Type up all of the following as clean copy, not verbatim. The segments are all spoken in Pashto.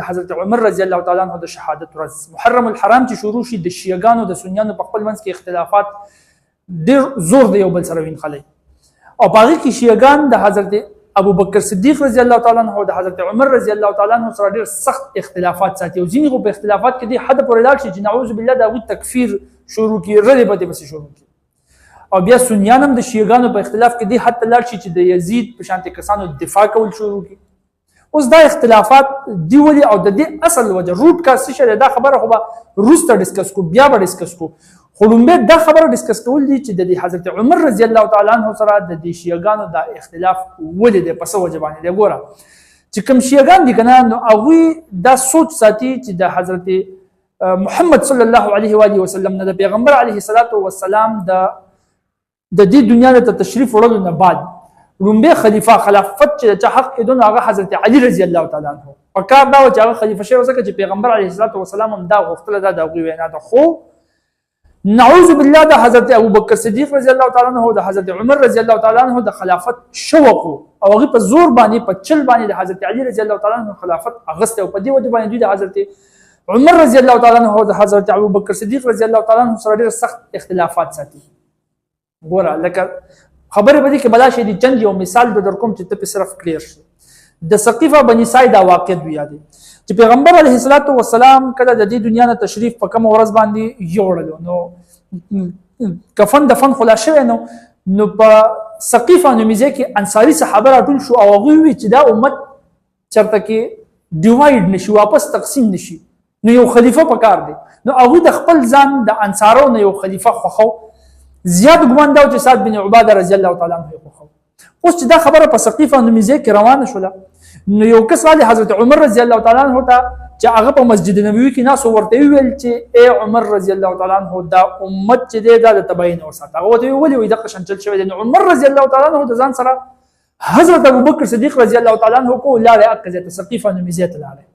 حضرت عمر رضی الله تعالی عنہ د شهادت ورځ محرم الحرام چې شروع شي د شیعاګانو د سنیانو په خپل منځ کې اختلافات ډېر زور دی یو بل سره وینخلي او باقي کې شیعاګان د حضرت ابو بکر صدیق رضی الله تعالی عنہ او د حضرت عمر رضی الله تعالی عنہ سره ډېر سخت اختلافات ساتي او ځینې خو په اختلافات کې دي حد پورې لاړ شي چې نعوذ بالله د هغوی تکفیر شروع کړي ردې بدې پسې شروع کړي او بیا سنیان هم د شیعاګانو په اختلاف کې دي حتی لاړ شي چې د یزید په شانتې کسانو دفاع کول شروع کړي اوس دا اختلافات دی ولې او د دې اصل وجه روټ کاز څه شی دا خبره خو به وروسته ډسکس کو بیا به ډسکس کو خو لومړی دا خبره ډسکس کول دي چې د حضرت عمر رضی الله تعالی عنہ سره د دې شیعاګانو دا اختلاف ولې دی په څه وجه باندې دی ګوره چې کوم شیعاګان دي که نه نو هغوی دا سوچ ساتي چې د حضرت محمد صلی الله علیه و آله وسلم نه د پیغمبر علیه الصلاة والسلام د دې دنیا ته تشریف وړلو نه بعد لومبه خلیفہ خلافت چې چا حق دون هغه حضرت علی رضی الله تعالی عنہ او کار دا چې هغه خلیفہ شوی وسکه چې پیغمبر علیه الصلاة والسلام هم دا غوښتل دا د وینا ده خو نعوذ بالله د حضرت ابو بکر صدیق رضی الله تعالی عنہ او د حضرت عمر رضی الله تعالی عنہ د خلافت شوق او هغه په زور باندې په چل باندې د حضرت علی رضی الله تعالی عنہ خلافت اغسته او په دې وجه باندې د حضرت عمر رضی الله تعالی عنہ او د حضرت ابو بکر صدیق رضی الله تعالی عنہ سره ډېر سخت اختلافات ساتي ګوره لکه خبره به دي کې بلا شي دي چند یو مثال به در کوم چې ته په صرف کلیر شي د سقيفه بني سعید واقع دی یاد چې پیغمبر علیه الصلاة والسلام کله د دې دنیا نه تشریف په کوم ورځ باندې یوړل نو کفن دفن خلا شوی نو په سقيفه نومیځه کې انصاری صحابه راټول شو او هغوی وی چې دا امت چرته کې ډیوایډ نشي واپس تقسیم نشي نو یو خلیفہ پکار دی نو هغوی د خپل ځان د انصارو نه یو خلیفہ خوخو زیاد ګمان دا چې سعد بن عباده رضی الله تعالی عنہ خوخو اوس چې دا خبره په سقيفه نومیځه کې روانه شوله نو یو کس والی حضرت عمر رضی الله تعالی عنہ ته چې هغه په مسجد نبوي کې ناس ورته ویل چې اے عمر رضی الله تعالی عنہ دا امت چې دی دا د تبعین وساته هغه ته ویل وي د قشن چل شوی دی عمر رضی الله تعالی عنہ د ځان سره حضرت ابو بکر صدیق رضی الله تعالی عنہ کو لاړ اقزه ته سقيفه نومیځه ته لاړ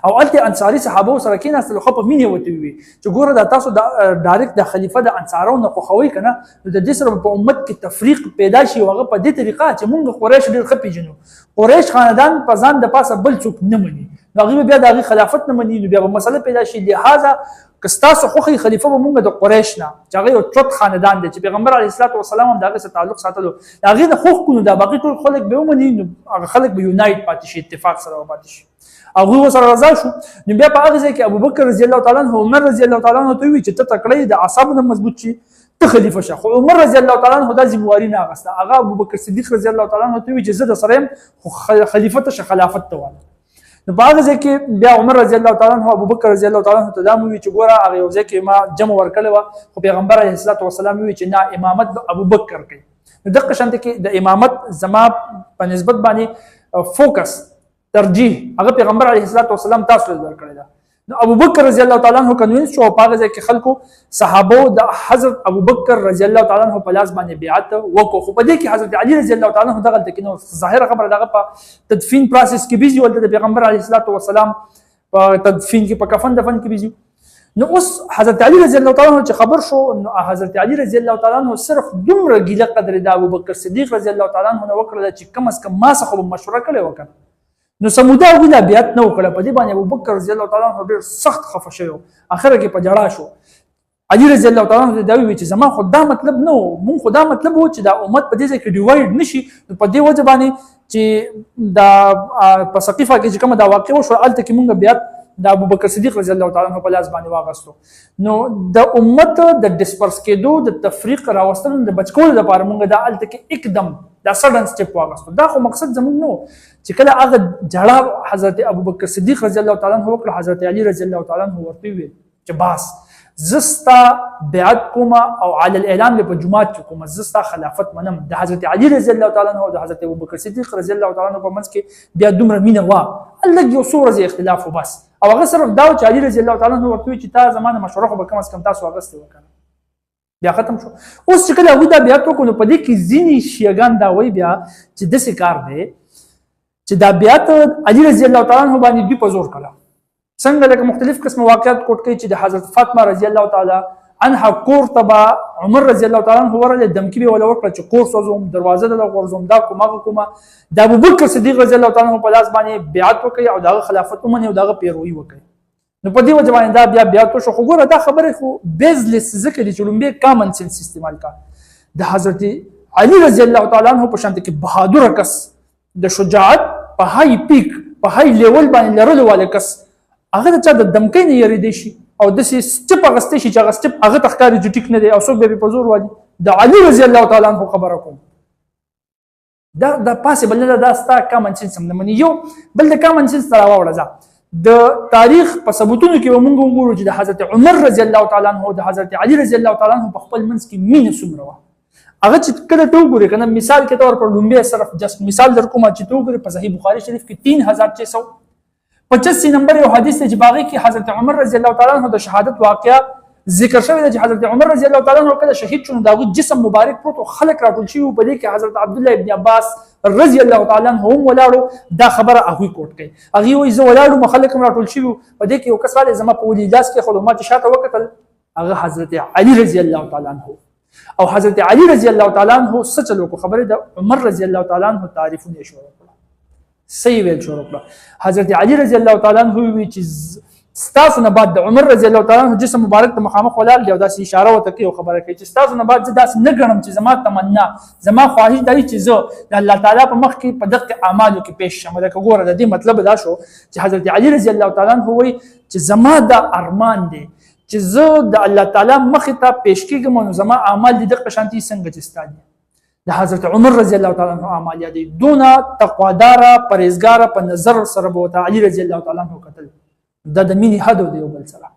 او الته انصاری صحابه سره کې ناس له خپ مینه وته وي چې ګوره دا تاسو ډایرکټ د خلیفہ د انصارو نه خوخوي کنه نو د دې سره په امت کې تفریق پیدا شي او هغه په دې طریقه چې مونږ قریش ډېر خپي جنو قریش خاندان په ځان د پاسه بل څوک نه مني هغه بیا د خلافت نه مني نو بیا مسله پیدا شي لہذا کستاسو خوخي خلیفہ به مونږ د قریش نه چې هغه یو چوت خاندان دی چې پیغمبر علیه الصلاة والسلام هم دغه سره تعلق ساتلو هغه د خوخ کونو د باقي ټول خلک به ومني نو هغه خلک به یونایټ پاتې شي اتفاق سره پاتې شي هغه سره رضا شو نو بیا په هغه ځای کې ابو بکر رضی الله تعالی عنہ عمر رضی الله تعالی عنہ ته وی چې ته تکړه د اعصابو مضبوط شي ته خلیفہ شه خو عمر رضی الله تعالی عنہ د ذمہواری نه اغسته هغه ابو بکر صدیق رضی الله تعالی عنہ ته وی چې زه د سره خلیفہ ته خلافت ته واله نو په هغه ځای کې بیا عمر رضی الله تعالی عنہ ابو بکر رضی الله تعالی عنہ ته دا وی چې ګوره هغه یو ځای کې ما جمع ورکړل خو پیغمبر علیه الصلاة والسلام وی چې نه امامت ابو بکر کوي نو دغه شانت کې د امامت زما په نسبت باندې فوکس ترجیح هغه پیغمبر علیه الصلاة والسلام تاسو ته درکړی دا نو ابو بکر رضی الله تعالی عنہ کنوینس شو په هغه ځای کې خلکو صحابه د حضرت ابو بکر رضی الله تعالی عنہ په لاس باندې بیعت وکړو خو په دې کې حضرت علی رضی الله تعالی عنہ دغه تکینو ظاهر خبره دغه په تدفین پروسس کې بيزي ولته د پیغمبر علیه الصلاة والسلام په تدفین کې په کفن دفن کې بيزي نو اوس حضرت علی رضی الله تعالی عنہ چې خبر شو نو حضرت علی رضی الله تعالی عنہ صرف دومره ګیله قدر د ابو بکر صدیق رضی الله تعالی عنہ وکړه چې کم از کم ما څخه مشوره کړې وکړه نو سمودا ویلا بیات نو کړه په دې باندې ابو بکر رضی الله تعالی عنہ ډېر سخت خفه شو اخر کې په جړا شو علی رضی الله تعالی عنہ دا وی چې زما خدا مطلب نو مون خدا مطلب و چې دا امت په دې ځای کې ډیوایډ نشي په دې وجه باندې چې دا په سقيفه کې کوم دا واقع وشو الته کې مونږ بیات د ابو بکر صدیق رضی الله تعالی عنہ په لاس باندې واغستو نو د امت د ډیسپرس کېدو د تفریق راوستلو د بچکول لپاره مونږ د الته کې एकदम دا سډن سټیپ واغستو دا خو مقصد زموږ نو چې کله هغه جړه حضرت ابو بکر صدیق رضی الله تعالی عنہ وکړه حضرت علی رضی الله تعالی عنہ ورته وی چې باس زستا بیعت کوما او علی الاعلان په جمعات کې کوما زستا خلافت منم د حضرت علی رضی الله تعالی عنہ او د حضرت ابو بکر صدیق رضی الله تعالی عنہ په منځ کې بیا دومره مینه وا الله یو څو ورځې اختلاف وبس او هغه صرف دا چې علی رضی الله تعالی عنہ ورته وی چې تا زمانه مشوره خو به کم از کم تاسو واغسته وکړه بیا ختم شو اوس چې کله هغه دا بیا تو کو نو په دې کې ځینی شیعاګان دا وای بیا چې د څه کار دی چې دا بیا ته علی رضی الله تعالی عنہ باندې دی په زور کړه څنګه لکه مختلف قسم واقعات کوټ کوي چې د حضرت فاطمه رضی الله تعالی عنها کور ته به عمر رضی الله تعالی عنہ ورله دمکی به ولا وکړه چې کور سوزوم دروازه د غورزوم دا کومه د ابوبکر صدیق رضی الله تعالی عنہ په لاس باندې بیعت وکړي او دغه خلافت ومني او دغه پیروي وکړي. نو په دې وجه باندې دا بیا بیعت شو. خو ګوره دا خبره خو بیزلس ذکر دي چې لومبه کامن سنس استعمال کا د حضرت علی رضی الله تعالی عنہ په شان کې بهادر کس د شجاعت په هاي پیک په هاي لیول باندې لرلو والے کس هغه چې د دمکې نه یری دي شي او د سټپ غستې شي چې هغه سټپ هغه تخکاری چې ټیک نه دی او څوک به په زور وایي د علی رضی الله تعالی عنہ خبره کوم دا پاسبل نه دا ستا کامن سنس هم نه مني. یو بل د کامن سنس تر راوړه د تاریخ په ثبوتونو کې موږ وګورو چې د حضرت عمر رضی الله تعالی عنہ او د حضرت علی رضی الله تعالی عنہ په خپل منځ کې مینه څومره وه. هغه چې کله ته وګورې کنه مثال کې تور پر لومبه صرف جست مثال در کوم چې ته وګورې په صحیح بخاری شریف کې 3685 نمبر یو حدیث دی چې باغی کې حضرت عمر رضی الله تعالی عنہ د شهادت واقعا ذکر شوی دی چې حضرت عمر رضی الله تعالی عنہ کله شهید شو دا جسم مبارک پروت خلق راټول شي په دې کې حضرت عبد الله ابن عباس رضی الله تعالی عنہ هم ولاړو دا خبره هغه کوټ کوي هغه وایي زه ولاړو مخلق راټول شي په دې کې یو کس راځي زما په ولې لاس کې خدمات شاته وکړل هغه حضرت علی رضی الله تعالی عنہ او حضرت علی رضی الله تعالی عنہ سچ لو خبره د عمر رضی الله تعالی عنہ تعریفونه شروع کړه صحیح ویل شروع کړه. حضرت علی رضی الله تعالی عنہ وی چې ستاسو نه بعد د عمر رضی الله تعالی عنہ جسم مبارک ته مخامخ ولال دی او داسې اشاره وته کوي او خبره کوي چې ستاسو نه بعد زه داسې نه ګڼم چې زما تمنا زما خواهش دی چې زه د الله تعالی په مخ کې په دغه اعمالو کې پیش شم. دا ګوره د دې مطلب دا شو چې حضرت علی رضی الله تعالی عنہ وی چې زما د ارمان دی چې زه د الله تعالی مخ ته پیش کېږم نو زما اعمال د دغه شانتي څنګه چې ستادي د حضرت عمر رضی الله تعالی عنہ اعمال دي دونه تقوادار پرهیزګار په نظر سره بوته علی رضی الله تعالی عنہ قتل دا د مینې حد دی یو بل سره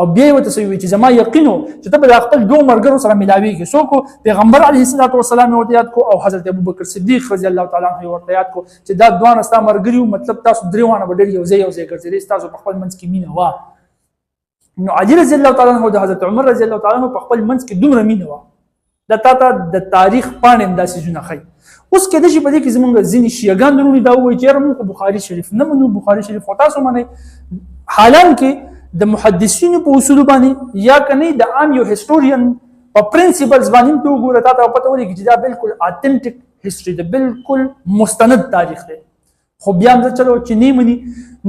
او بیا یې ورته وایي چې زما یقینو چې ته به د خپل دوه ملګرو سره ملاویږي څوک پیغمبر علیه الصلاۃ والسلام ورته یاد کو او حضرت ابوبکر صدیق رضی الله تعالی عنہ ورته یاد کو چې دا دوه ستا ملګري مطلب تاسو درې وانه به ډېر یو ځای ګرځېدئ تاسو په خپل منځ کې مینه وه. نو علی رضی الله تعالی عنہ د حضرت عمر رضی الله تعالی عنہ په خپل منځ کې دومره مینه وه د تا د تاریخ پاڼې همداسې ځونه ښیي. اوس کېدای شي په دې کې زمونږ ځینې شیعګان درونې دا ووایي چې یاره موږ بخاري شریف نه منو بخاري شریف خو تاسو منئ حالانکه د محدثینو په اصولو باندې یا کني د عام یو هیسټورین په پرنسپلز باندې ته وګوره تا ته پته ولګي چې دا بالکل اتنټیک هیستوري ده بالکل مستند تاریخ دی خو بیا هم چلو چې نه مني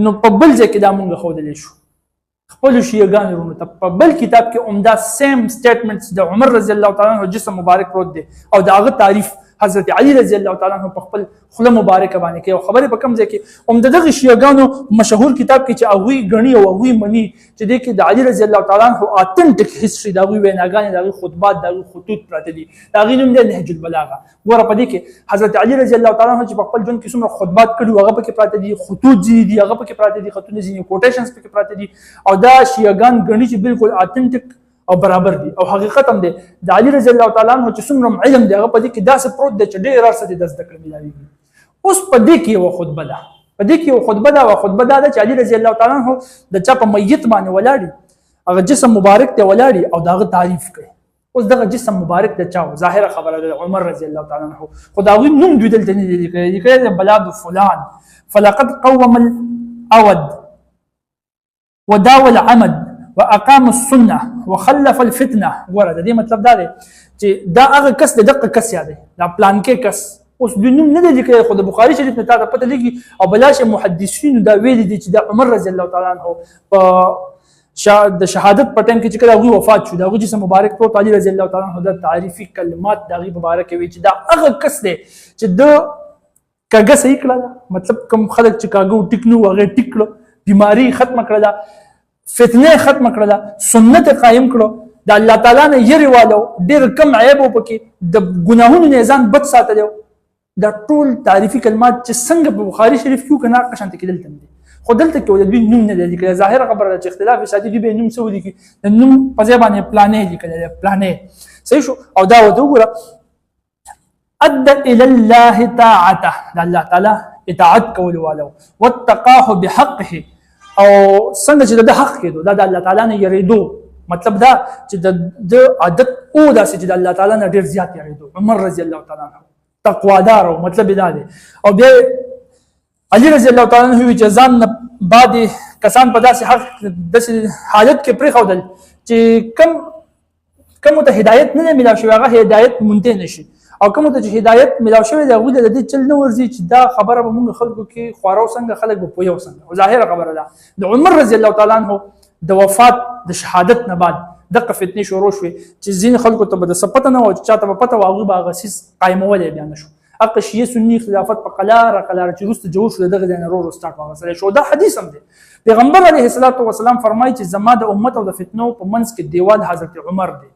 نو په بل ځای کې دا مونږ ښودلی شو خپل شیعګان ورونو ته په بل کتاب کې عمده سیم سټیټمنټس د عمر رضی الله تعالی عنہ جسم مبارک پروت دی او د هغه تعریف حضرت علی رضی الله تعالی عنہ په خپل خله مبارک باندې کې او خبره په کم ځای کې عمده دغه شیعګانو مشهور کتاب کې چې هغه غنی او هغه منی چې د کې د علی رضی الله تعالی عنہ اتنټیک هیستوري دا وی ویناګانې دا خطبات دا خطوط پراته دي دا غي نوم دی نهج البلاغه ګوره په دې کې حضرت علی رضی الله تعالی عنہ چې په خپل ژوند کې څومره خطبات کړي هغه پکې پراته دي خطوط دي هغه پکې پراته دي خطونه دي کوټیشنز پکې پراته دي او دا شیعګان غنی چې بالکل اتنټیک او برابر دي او حقیقت هم دي د علی رضی الله تعالی عنہ چې څومره علم دی هغه په دې کې داسې پروت دی چې ډېر ارسه دي د زده کړې ملاویږي. اوس په دې کې یو خطبه ده په دې کې یو خطبه ده او خطبه ده چې علی رضی الله تعالی عنہ د چا په میت باندې ولاړی هغه جسم مبارک ته ولاړی او داغه تعریف کوي. اوس دغه جسم مبارک د چا ظاهره خبره ده عمر رضی الله تعالی عنہ خداوی نوم دوی دلته نه دی کوي بلاد فلان فلقد قوم الاود وداول العمد واقام السنه وخلف الفتنه ورده دې مطلب دا دی چې دا هغه کس د دقه کس یاد دی دا پلان کې کس اوس د نوم نه دی لیکي خو د بخاری شریف نه تا پته لګي او بلاشه محدثین دا ویل دي چې دا عمر رضی الله تعالی عنہ په د شهادت په ټیم کې چې کله هغه وفات شو دا هغه جسم مبارک په علی رضی الله تعالی عنہ د تعریفي کلمات دا غي مبارک وی چې دا هغه کس دی چې د کاغه صحیح کړه مطلب کوم خلک چې کاغه ټیکنو هغه ټیکړه بیماری ختم کړه فتنه ختم کړه سنت قائم کړه د الله تعالی نه یری والو ډیر کم عیب وکړي د ګناهونو نه ځان بچ ساتلو دا ټول تعریفي کلمات چې څنګه په بخاری شریف کې کنه قشنت کې دلته دي خو دلته کې ولې نوم نه دی کې ظاهر خبره چې اختلاف شادي دی به نوم سو دي کې د نوم په ځای باندې پلانې لیکل پلانې صحیح شو او دا وګوره اد الى الله طاعته د الله تعالی اطاعت کول والو واتقاه بحقه او څنګه چې د حق کېدو دا د الله تعالی نه یریدو مطلب دا چې د عادت او داسې چې د الله تعالی نه ډیر زیات یریدو عمر رضی الله تعالی عنہ تقوادار او مطلب دا دی او بیا علی رضی الله تعالی عنہ چې ځان بعد کسان په داسې حق داسې حالت کې پرې خودل چې کم کوم ته هدایت نه ملاو شوی هغه هدایت مونته نشي او کوم ته چې هدایت ملاو شوی دی هغه د دې چل نه ورځي چې دا خبره به موږ خلکو کې خوارو څنګه خلک به پویو څنګه او ظاهره خبره ده د عمر رضی الله تعالی عنہ د وفات د شهادت نه بعد دغه فتنې شروع شوې چې ځین خلکو ته به د سپته نه او چاته په پته واغې به غسیس قائمول بیان شو حق شیعه سنی خلافت په قلاره چې روسته جوړ شو دغه د نورو سٹارټ وغسل شو دا حدیث هم دی پیغمبر علیه الصلاۃ والسلام فرمایي چې زما د امت او د فتنو په منځ کې دیوال حضرت عمر دی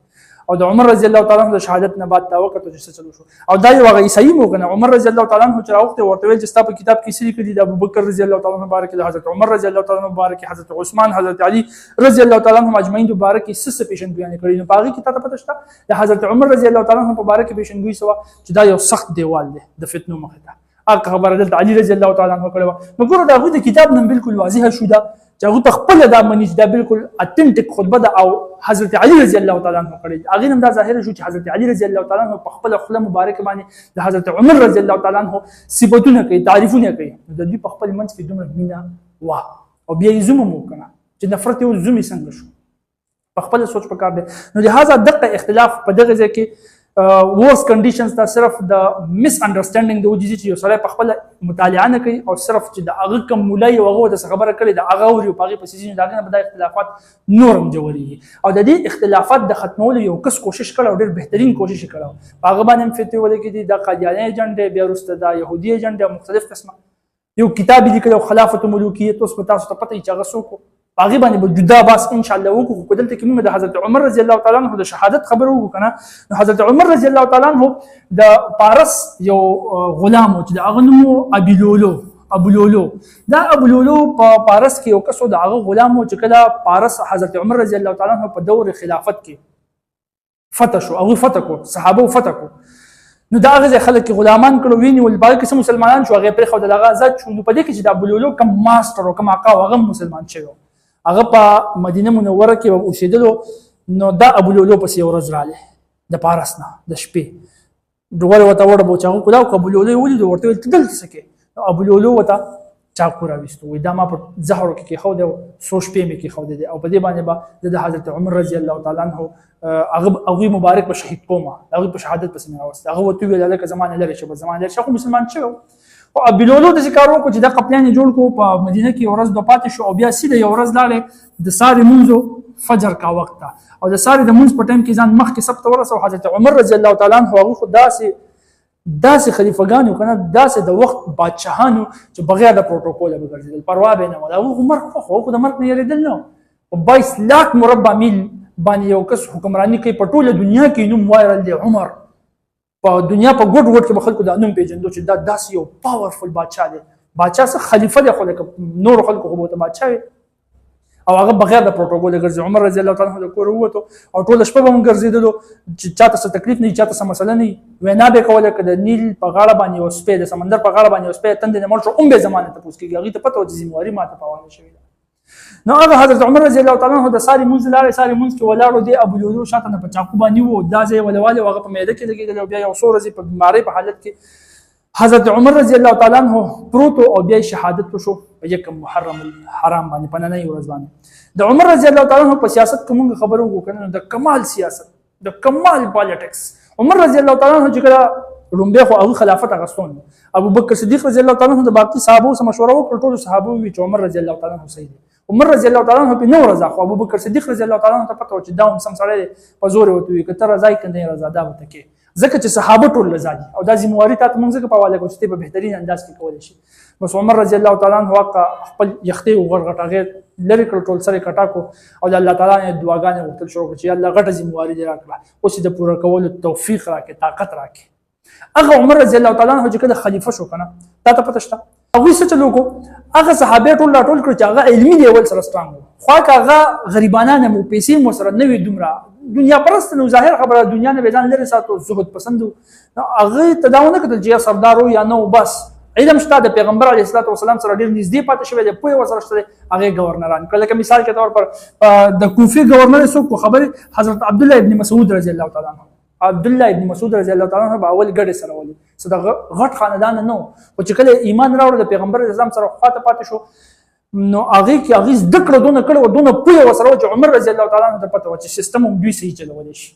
او د عمر رضی الله تعالی عنہ د شهادت نه بعد توقع ته څه چلو شو او دا یو غي صحیح مو کنه عمر رضی الله تعالی عنہ چې راوخته ورته ویل چې ستا په کتاب کې سری کړي د ابوبکر رضی الله تعالی عنہ مبارک د حضرت عمر رضی الله تعالی عنہ مبارک حضرت عثمان حضرت علی رضی الله تعالی عنہ اجمعین مبارک څه پیشن بیان کړي نو باغی کې ته پته شته د حضرت عمر رضی الله تعالی عنہ مبارک پیشنګوي سوا چې دا یو سخت دیوال دی د فتنو مخه ته هغه خبره د علی رضی الله تعالی عنہ کړو نو ګوره دا غو د کتاب نن بالکل واضح شو دا چې هغه تخپل دا منی دا بالکل اتنټیک خطبه ده او حضرت علی رضی الله تعالی عنہ کړی هغه هم دا ظاهر شو چې حضرت علی رضی الله تعالی عنہ په خپل خپل مبارک باندې د حضرت عمر رضی الله تعالی عنہ صفاتونه کوي تعریفونه کوي د دې په خپل منځ کې دومره مینا وا او بیا یې زوم مو کنه چې نفرت یو زومي څنګه شو په خپل سوچ پکار دی نو لہذا دغه اختلاف په دغه ځای کې ورس کنډیشنز دا صرف د مس انډرستانډینګ د وجې چې یو سره په خپل مطالعه نه کوي او صرف چې د هغه کوم مولای او هغه د خبره کړي د هغه او په هغه په سیزن داګه نه بدای اختلافات نورم جوړي او د دې اختلافات د ختمولو یو کس کوشش کړو ډېر بهترین کوشش کړو هغه باندې فتوی ولګي د قادیانی ایجنډ بیا ورسته د يهودي ایجنډ مختلف قسمه یو کتاب لیکلو خلافت ملوکیت اوس په تاسو ته پته چې هغه څوک هغه باندې به جدا باس ان شاء الله وکړو کو دلته کې موږ د حضرت عمر رضی الله تعالی عنہ د شهادت خبر وکړو کنه نو حضرت عمر رضی الله تعالی عنہ د پارس یو غلام چې د هغه نوم ابو لولو دا ابو لولو په پارس کې یو کسو د هغه غلام چې کله پارس حضرت عمر رضی الله تعالی عنہ په دور خلافت کې فتح شو او فتح کو صحابه فتح کو نو دا هغه خلک غلامان کړو ویني ول باقي قسم مسلمانان شو هغه پر خو د لغه آزاد شو نو په دې کې چې د ابو لولو کم ماستر او کم آقا هغه مسلمان شوی هغه په مدینه منوره کې اوسېدلو نو دا ابو لولو پسې ورځ رااله د پارس نه د شپې ډول وته وړ بو چاغو کلاو ابو لولو ولید ورته ول تدل سکه ابو لولو وته چاکو راوستو وي دا ما په زهرو کې خو د سو شپې مې کې خو دي او په دې باندې با د حضرت عمر رضی الله تعالی عنہ هغه مبارک په شهید کومه هغه په شهادت پسې راوست هغه وته ویل لکه زمانه لري چې په زمانه لري شخو مسلمان شو او ابو لولو د ذکرو کو چې د قپلان جوړ کو په مدینه کې ورځ د پاتې شو او بیا سیده یو ورځ لاله د ساري منځو فجر کا وخت او د ساري د منځ په ټیم کې ځان مخ کې سبت ورسو حضرت عمر رضی الله تعالی عنہ هغه خداسي خلیفګانو کنه داسې د وخت بادشاهانو چې بغیر د پروتوکول به ګرځیدل پروا به نه ولا عمر خو د مرګ نه یریدل نو 22 लाख مربع میل باندې یو کس حکمرانی کوي په ټوله دنیا کې نوم وایرل دی عمر په دنیا په ګډ وډ کې خلکو د انوم پیژندو چې دا داسې یو پاورفل بادشاہ دی بادشاہ څخه خلیفہ دی خو نور خلکو خو ته بادشاہ او هغه بغیر د پروتوکول ګرځي عمر رضی الله تعالی عنہ د کور وته او ټول شپه به ګرځیدلو چې چاته څه تکلیف نه چاته څه مسله نه وینا به کوله کده نیل په غاړه باندې او سپې د سمندر په غاړه باندې او سپې تند نه مرشو به زمانه ته پوس کیږي هغه ته پته او ذمہواری ماته پاوانه شوی نو هغه حضرت عمر رضی الله تعالی عنہ د ساری منځ لاره ساری منځ کې ولاړو دی ابو لولو شاته نه په چاقو باندې وو دا ځای ولواله هغه په میده کې لګیدل او بیا یو څو ورځې په بیماری په حالت کې حضرت عمر رضی الله تعالی عنہ پروت او بیا شهادت شو په یکم محرم الحرام باندې په نننۍ ورځ باندې د عمر رضی الله تعالی عنہ په سیاست کوم خبرو وکړنه د کمال سیاست د کمال پالیټکس عمر رضی الله تعالی عنہ چې کله لومبه خو هغه خلافت غستون ابو بکر صدیق رضی الله تعالی عنہ د باقي صحابه سره مشوره وکړه ټول صحابه وی چې عمر رضی الله تعالی عنہ صحیح عمر رضی الله تعالی عنہ په نور رضا خو ابو بکر صدیق رضی الله تعالی عنہ ته پته و چې دا هم سم سره په زور وته وي کتر رضای کنده رضا دا وته کې ځکه چې صحابه ټول رضا دي او دا ذمہواری ته موږ ځکه په حواله کوو چې په بهترین انداز کې کولای شي بس عمر رضی الله تعالی عنہ واقع خپل یختي او غرغټه غیر لری کړ ټول سره کټا کو او الله تعالی نه دعاګانې وکړل شروع کړ چې الله غټه ذمہواری دې راکړه او چې د پوره کولو توفیق راکړي طاقت راکړي هغه عمر رضی الله تعالی عنہ چې کله خلیفہ شو کنه تا ته پته شته هغه څه چلو کو هغه صحابه ټول کړ چې هغه علمي لیول سره سترانګ خو هغه غریبانه مو پیسې مو سره نه وي دومره دنیا پرست نو ظاهر خبره دنیا نه ځان لري ساتو زهد پسند هغه تداونه کړل چې سردارو یا نو بس علم شته د پیغمبر علیه الصلاه والسلام سره ډیر نږدې پاتې شوی دی په وسره شته هغه گورنران کله که مثال کے طور پر د کوفی گورنر سو کو خبر حضرت عبد الله ابن مسعود رضی الله تعالی عنہ عبد الله ابن مسعود رضی الله تعالی عنہ باول ګډه سره ولي صدغه غټ خاندان نه او چې کله ایمان راوړ د پیغمبر اسلام سره خاطه پاتې شو نو هغه کې هغه ذکر دونه کړو دونه پوهه وسره چې عمر رضی الله تعالی عنہ ته پته و چې سیستم هم دوی صحیح چلول شي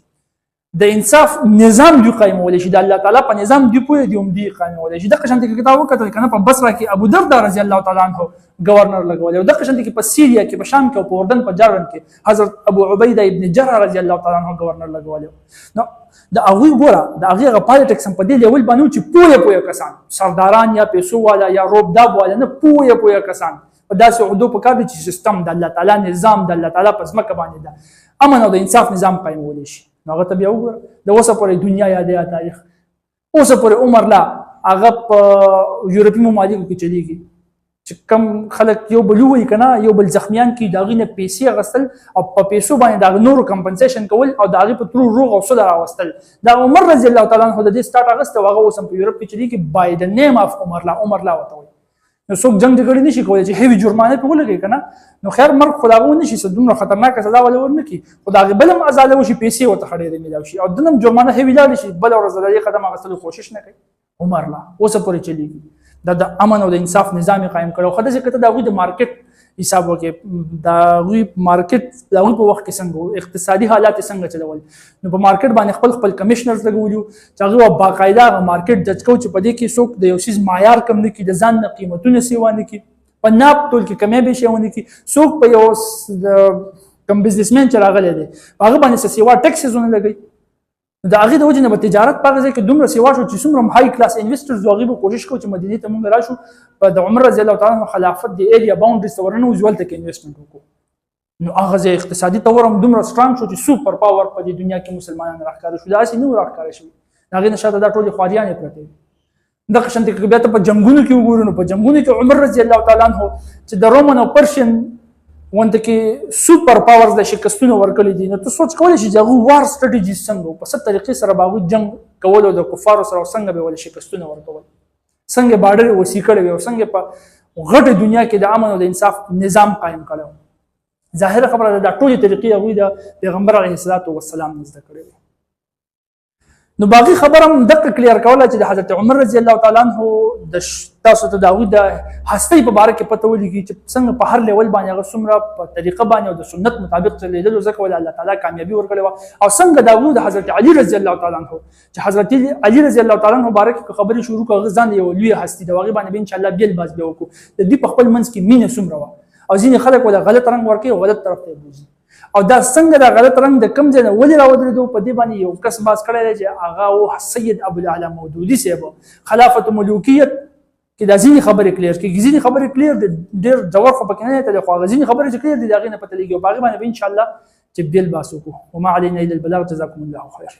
د انصاف نظام دی قائمول شي د الله تعالی په نظام دی پوهه دی هم دی قائمول شي د قشنت کې کتاب وکړل کنه په بصره کې ابو دردا رضی الله تعالی عنہ گورنر لګول او د قشنت کې په سیریا کې په شام کې او په اردن په جارن کې حضرت ابو عبیده ابن جراح رضی الله تعالی عنہ گورنر لګول نو د هغه ګوره د هغه پالیټکس په دې لیول باندې چې پوهه کسان سرداران یا پیسو والا یا روبداب والا نه پوهه کسان په داسې عہدو په کار دي چې سیستم د الله تعالی نظام د الله تعالی په ځمکه باندې ده امن او د انصاف نظام قائمول شي نو هغه ته بیا وګوره د اوسه پورې دنیا یادې تاریخ اوسه پورې عمر لا هغه په یورپي ممالکو کې چلیږي چې کم خلک یو بل وي کنه یو بل زخمیان کې داغې نه پیسې غسل او په پیسو باندې دا نورو کمپنسیشن کول او داغې په تر روغ او صدر راوستل دا عمر رضی الله تعالی عنہ د دې سٹارټ اغسته هغه اوس په یورپ کې چلیږي بای د نیم اف عمر لا وته نو څوک جنگ جګړې نشي کولای چې هیوی جرمانه په ولګي کنه نو خیر مرګ خداغو نشي دومره خطرناک سزا ولا ورنکي خدای بلم آزاد وشي پیسې وته خړې ملاوي شي او دنم جرمانه هیوی لاله شي بل ورځ د قدم غسل کوشش نه کوي عمر لا اوس پورې چلیږي د امن او د انصاف نظام قائم کړو خدای څخه ته د مارکیټ حساب وکړي دا غوي مارکیټ دا غوي په وخت کې څنګه اقتصادي حالات څنګه چلول نو په مارکیټ باندې خپل کمشنرز لګولیو چې هغه باقاعده مارکیټ جج کو چې په دې کې څوک د یو شیز معیار کم نه کی د ځان قیمتونه سیوانه کی په ناب ټول کې کمې به شيونه کی څوک په یو کم بزنسمن چې راغلی دی هغه باندې سیوا ټیکسز نه لګي دا هغه د وجه نه په تجارت په ځای کې دومره سیوا شو چې څومره هاي کلاس انویسټرز هغه به کوشش کوي چې مدینه ته مونږ راشو په د عمر رضی الله تعالی عنہ خلافت دی ایریا باونډریز ورنه وزول ته کې انویسټمنټ وکړو نو هغه ځای اقتصادي تورم دومره سترانګ شو چې سوپر پاور په دنیا کې مسلمانان راښکاره شو دا اسی نو راښکاره شو هغه نشاته دا ټول خواریانې پرته د قشنت کې بیا ته په جنگونو کې وګورو نو په جنگونو کې عمر رضی الله تعالی عنہ چې د رومن او پرشین وانته کې سوپر پاورز د شکستونو ورکړي دي نو ته سوچ کولی شي چې هغه وار سټریټیجی څنګه په ست طریقې سره باغ جنگ کول او د کفارو سره څنګه به ول شکستونه ورکول څنګه بارډر وسی کړي او څنګه په غټه دنیا کې د امن او د انصاف نظام قائم کړو ظاهر خبره ده د ټولي طریقې هغه د پیغمبر علیه الصلاۃ والسلام نزد کړي نو باقي خبره هم دقیق کلیر کوله چې د حضرت عمر رضی الله تعالی عنہ د تاسو ته داوود د هستۍ په باره کې پته ولګي چې څنګه په هر لیول باندې هغه څومره په طریقه باندې او د سنت مطابق چلیدل ځکه ول الله تعالی کامیابی ورکړي او څنګه داوود حضرت علی رضی الله تعالی عنہ چې حضرت علی رضی الله تعالی عنہ مبارک خبرې شروع کړه ځان یو لوی هستی د واغې باندې ان شاء الله بیل باز به وکړو د دې په خپل منځ کې مینه څومره او ځینې خلک ولا غلط رنگ ورکړي او غلط طرف ته بوزي او دا څنګه دا غلط رنگ د کم ځای نه ولې راودرېدو په دې باندې یو کس باز کړی دی چې هغه او سید ابو الاعلی مودودي صاحب خلافت ملوکیت کې دا ځینې خبرې کلیر کې ځینې خبرې کلیر دي ډېر جواب خو پکې نه دی خو ځینې خبرې چې کلیر دي دا غي نه پته لګي او باغ باندې ان شاء الله چې بیل باسو کو وما علينا الا البلاغ جزاكم الله خير